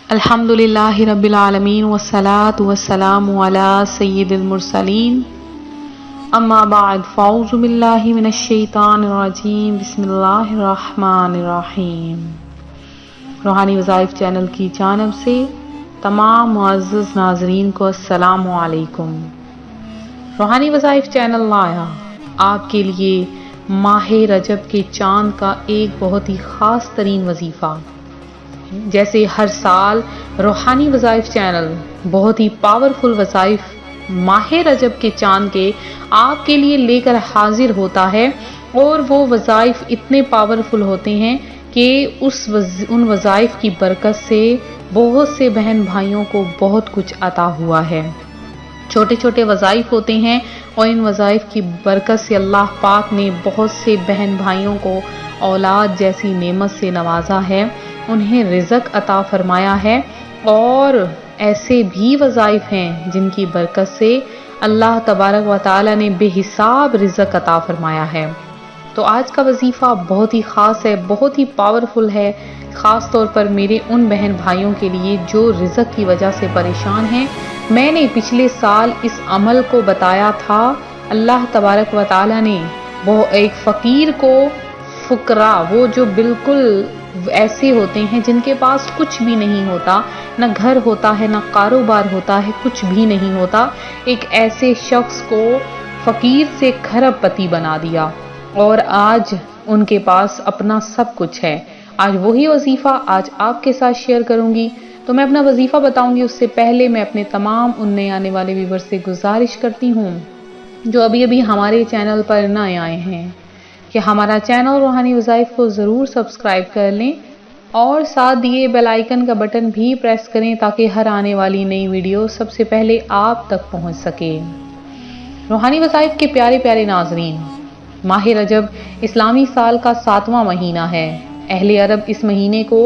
الحمدللہ رب العالمین والصلاة والسلام علی سید المرسلین اما بعد فاعوذ باللہ من الشیطان الرجیم بسم اللہ الرحمن الرحیم۔ روحانی وظائف چینل کی جانب سے تمام معزز ناظرین کو السلام علیکم۔ روحانی وظائف چینل لایا آپ کے لیے ماہ رجب کے چاند کا ایک بہت ہی خاص ترین وظیفہ۔ جیسے ہر سال روحانی وظائف چینل بہت ہی پاورفل وظائف ماہ رجب کے چاند کے آپ کے لیے لے کر حاضر ہوتا ہے، اور وہ وظائف اتنے پاورفل ہوتے ہیں کہ ان وظائف کی برکت سے بہت سے بہن بھائیوں کو بہت کچھ عطا ہوا ہے۔ چھوٹے چھوٹے وظائف ہوتے ہیں، اور ان وظائف کی برکت سے اللہ پاک نے بہت سے بہن بھائیوں کو اولاد جیسی نعمت سے نوازا ہے، انہیں رزق عطا فرمایا ہے، اور ایسے بھی وظائف ہیں جن کی برکت سے اللہ تبارک و تعالی نے بے حساب رزق عطا فرمایا ہے۔ تو آج کا وظیفہ بہت ہی خاص ہے، بہت ہی پاورفل ہے، خاص طور پر میرے ان بہن بھائیوں کے لیے جو رزق کی وجہ سے پریشان ہیں۔ میں نے پچھلے سال اس عمل کو بتایا تھا۔ اللہ تبارک و تعالی نے وہ ایک فقیر کو فقراء، وہ جو بالکل ایسے ہوتے ہیں جن کے پاس کچھ بھی نہیں ہوتا، نہ گھر ہوتا ہے، نہ کاروبار ہوتا ہے، کچھ بھی نہیں ہوتا، ایک ایسے شخص کو فقیر سے کھرب پتی بنا دیا، اور آج ان کے پاس اپنا سب کچھ ہے۔ آج وہی وظیفہ آج آپ کے ساتھ شیئر کروں گی۔ تو میں اپنا وظیفہ بتاؤں گی، اس سے پہلے میں اپنے تمام ان نئے آنے والے ویور سے گزارش کرتی ہوں جو ابھی ہمارے چینل پر نئے آئے ہیں کہ ہمارا چینل روحانی وظائف کو ضرور سبسکرائب کر لیں، اور ساتھ دیے بیل آئیکن کا بٹن بھی پریس کریں تاکہ ہر آنے والی نئی ویڈیو سب سے پہلے آپ تک پہنچ سکے۔ روحانی وظائف کے پیارے پیارے ناظرین، ماہ رجب اسلامی سال کا 7واں مہینہ ہے۔ اہل عرب اس مہینے کو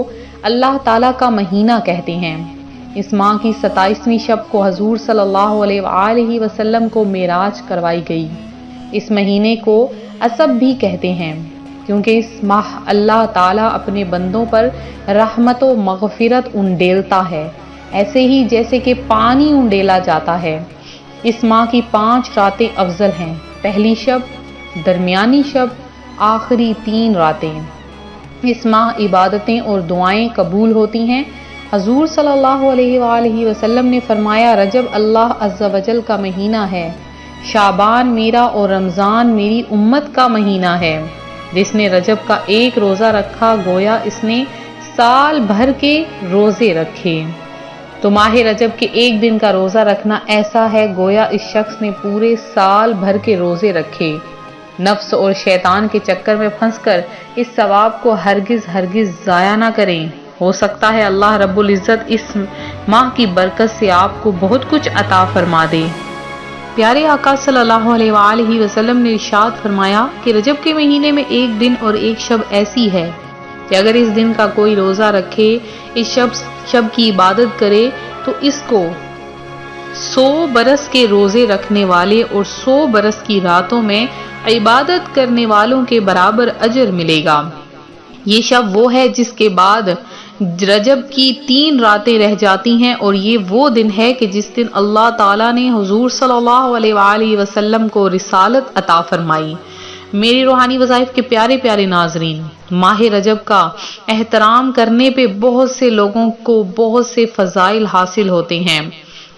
اللہ تعالیٰ کا مہینہ کہتے ہیں۔ اس ماہ کی 27ویں شب کو حضور صلی اللہ علیہ وآلہ وسلم کو معراج کروائی گئی۔ اس مہینے کو اسب بھی کہتے ہیں کیونکہ اس ماہ اللہ تعالیٰ اپنے بندوں پر رحمت و مغفرت انڈیلتا ہے، ایسے ہی جیسے کہ پانی انڈیلا جاتا ہے۔ اس ماہ کی 5 راتیں افضل ہیں، پہلی شب، درمیانی شب، آخری 3 راتیں۔ اس ماہ عبادتیں اور دعائیں قبول ہوتی ہیں۔ حضور صلی اللہ علیہ وآلہ وسلم نے فرمایا، رجب اللہ عز و جل کا مہینہ ہے، شعبان میرا اور رمضان میری امت کا مہینہ ہے۔ جس نے رجب کا ایک روزہ رکھا گویا اس نے سال بھر کے روزے رکھے۔ تو ماہ رجب کے ایک دن کا روزہ رکھنا ایسا ہے گویا اس شخص نے پورے سال بھر کے روزے رکھے۔ نفس اور شیطان کے چکر میں پھنس کر اس ثواب کو ہرگز ضائع نہ کریں۔ ہو سکتا ہے اللہ رب العزت اس ماہ کی برکت سے آپ کو بہت کچھ عطا فرما دے۔ پیارے آقا صلی اللہ علیہ وآلہ وسلم نے ارشاد فرمایا کہ رجب کے مہینے میں ایک دن اور ایک شب ایسی ہے کہ اگر اس دن کا کوئی روزہ رکھے، اس شب کی عبادت کرے، تو اس کو 100 برس کے روزے رکھنے والے اور 100 برس کی راتوں میں عبادت کرنے والوں کے برابر اجر ملے گا۔ یہ شب وہ ہے جس کے بعد رجب کی 3 راتیں رہ جاتی ہیں، اور یہ وہ دن ہے کہ جس دن اللہ تعالیٰ نے حضور صلی اللہ علیہ وآلہ وسلم کو رسالت عطا فرمائی۔ میری روحانی وظائف کے پیارے پیارے ناظرین، ماہ رجب کا احترام کرنے پہ بہت سے لوگوں کو بہت سے فضائل حاصل ہوتے ہیں،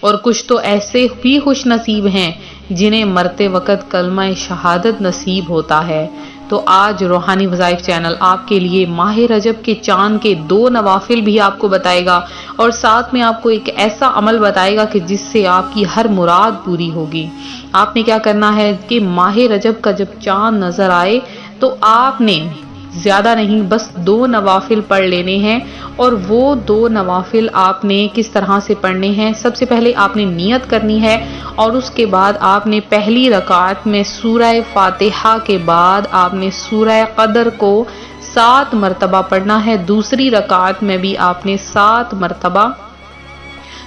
اور کچھ تو ایسے بھی خوش نصیب ہیں جنہیں مرتے وقت کلمہ شہادت نصیب ہوتا ہے۔ تو آج روحانی وظائف چینل آپ کے لیے ماہ رجب کے چاند کے 2 نوافل بھی آپ کو بتائے گا، اور ساتھ میں آپ کو ایک ایسا عمل بتائے گا کہ جس سے آپ کی ہر مراد پوری ہوگی۔ آپ نے کیا کرنا ہے کہ ماہ رجب کا جب چاند نظر آئے تو آپ نے زیادہ نہیں، بس 2 نوافل پڑھ لینے ہیں، اور وہ 2 نوافل آپ نے کس طرح سے پڑھنے ہیں۔ سب سے پہلے آپ نے نیت کرنی ہے، اور اس کے بعد آپ نے پہلی رکعت میں سورہ فاتحہ کے بعد آپ نے سورہ قدر کو 7 مرتبہ پڑھنا ہے۔ دوسری رکعت میں بھی آپ نے 7 مرتبہ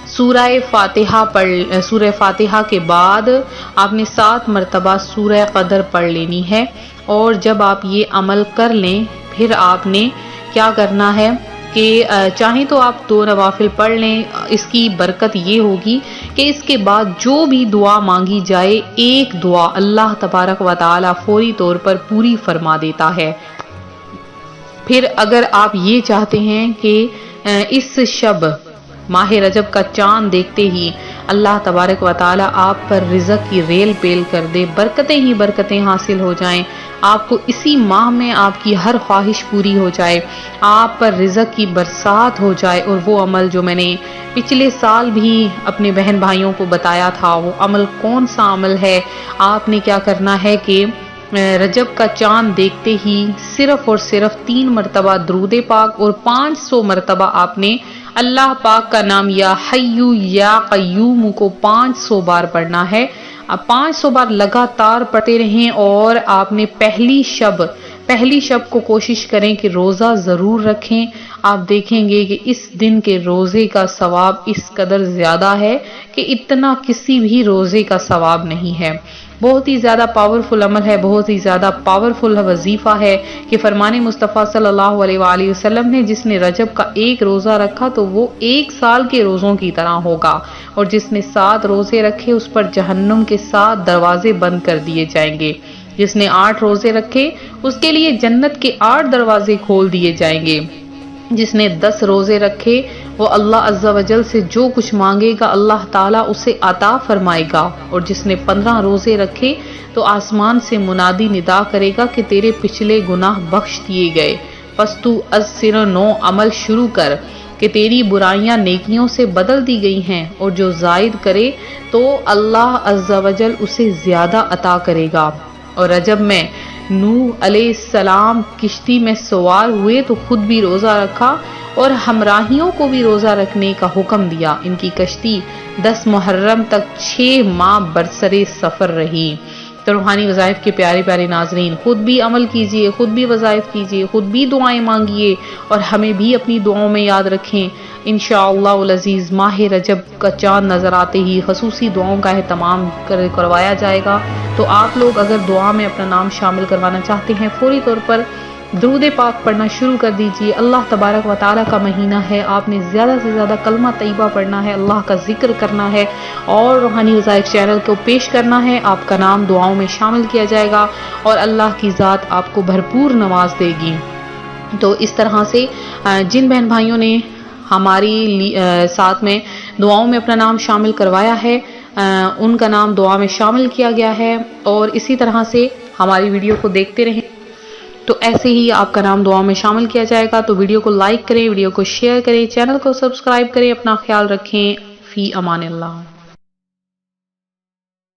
سورہ فاتحہ کے بعد آپ نے 7 مرتبہ سورہ قدر پڑھ لینی ہے۔ اور جب آپ یہ عمل کر لیں، پھر آپ نے کیا کرنا ہے کہ چاہیں تو آپ 2 نوافل پڑھ لیں. اس کی برکت یہ ہوگی کہ اس کے بعد جو بھی دعا مانگی جائے ایک دعا اللہ تبارک و تعالی فوری طور پر پوری فرما دیتا ہے. پھر اگر آپ یہ چاہتے ہیں کہ اس شب ماہ رجب کا چاند دیکھتے ہی اللہ تبارک و تعالی آپ پر رزق کی ریل پیل کر دے، برکتیں ہی برکتیں حاصل ہو جائیں، آپ کو اسی ماہ میں آپ کی ہر خواہش پوری ہو جائے، آپ پر رزق کی برسات ہو جائے، اور وہ عمل جو میں نے پچھلے سال بھی اپنے بہن بھائیوں کو بتایا تھا، وہ عمل کون سا عمل ہے؟ آپ نے کیا کرنا ہے کہ رجب کا چاند دیکھتے ہی صرف اور صرف 3 مرتبہ درود پاک اور 500 مرتبہ آپ نے اللہ پاک کا نام یا حیو یا قیوم کو 500 بار پڑھنا ہے. اب 500 بار لگاتار پڑھتے رہیں، اور آپ نے پہلی شب کو کوشش کریں کہ روزہ ضرور رکھیں. آپ دیکھیں گے کہ اس دن کے روزے کا ثواب اس قدر زیادہ ہے کہ اتنا کسی بھی روزے کا ثواب نہیں ہے. بہت ہی زیادہ پاورفل عمل ہے، بہت ہی زیادہ پاورفل وظیفہ ہے کہ فرمان مصطفیٰ صلی اللہ علیہ وآلہ وسلم نے جس نے رجب کا 1 روزہ رکھا تو وہ 1 سال کے روزوں کی طرح ہوگا، اور جس نے 7 روزے رکھے اس پر جہنم کے 7 دروازے بند کر دیے جائیں گے. جس نے 8 روزے رکھے اس کے لیے جنت کے 8 دروازے کھول دیے جائیں گے. جس نے 10 روزے رکھے وہ اللہ عز و جل سے جو کچھ مانگے گا اللہ تعالیٰ اسے عطا فرمائے گا. اور جس نے 15 روزے رکھے تو آسمان سے منادی ندا کرے گا کہ تیرے پچھلے گناہ بخش دیے گئے، پس تو از سر نو عمل شروع کر کہ تیری برائیاں نیکیوں سے بدل دی گئی ہیں. اور جو زائد کرے تو اللہ عز و جل اسے زیادہ عطا کرے گا. اور رجب میں نوح علیہ السلام کشتی میں سوار ہوئے تو خود بھی روزہ رکھا اور ہمراہیوں کو بھی روزہ رکھنے کا حکم دیا. ان کی کشتی 10 محرم تک 6 ماہ برسرے سفر رہی. تو روحانی وظائف کے پیارے پیارے ناظرین، خود بھی عمل کیجئے، خود بھی وظائف کیجئے، خود بھی دعائیں مانگیے، اور ہمیں بھی اپنی دعاؤں میں یاد رکھیں. انشاءاللہ العزیز ماہ رجب کا چاند نظر آتے ہی خصوصی دعاؤں کا اہتمام کروایا جائے گا. تو آپ لوگ اگر دعا میں اپنا نام شامل کروانا چاہتے ہیں فوری طور پر درود پاک پڑھنا شروع کر دیجئے. اللہ تبارک و تعالیٰ کا مہینہ ہے، آپ نے زیادہ سے زیادہ کلمہ طیبہ پڑھنا ہے، اللہ کا ذکر کرنا ہے، اور روحانی وظائف چینل کو پیش کرنا ہے. آپ کا نام دعاؤں میں شامل کیا جائے گا اور اللہ کی ذات آپ کو بھرپور نواز دے گی. تو اس طرح سے جن بہن بھائیوں نے ہماری ساتھ میں دعاؤں میں اپنا نام شامل کروایا ہے ان کا نام دعا میں شامل کیا گیا ہے، اور اسی طرح سے ہماری ویڈیو کو دیکھتے رہیں تو ایسے ہی آپ کا نام دعا میں شامل کیا جائے گا. تو ویڈیو کو لائک کریں، ویڈیو کو شیئر کریں، چینل کو سبسکرائب کریں. اپنا خیال رکھیں. فی امان اللہ.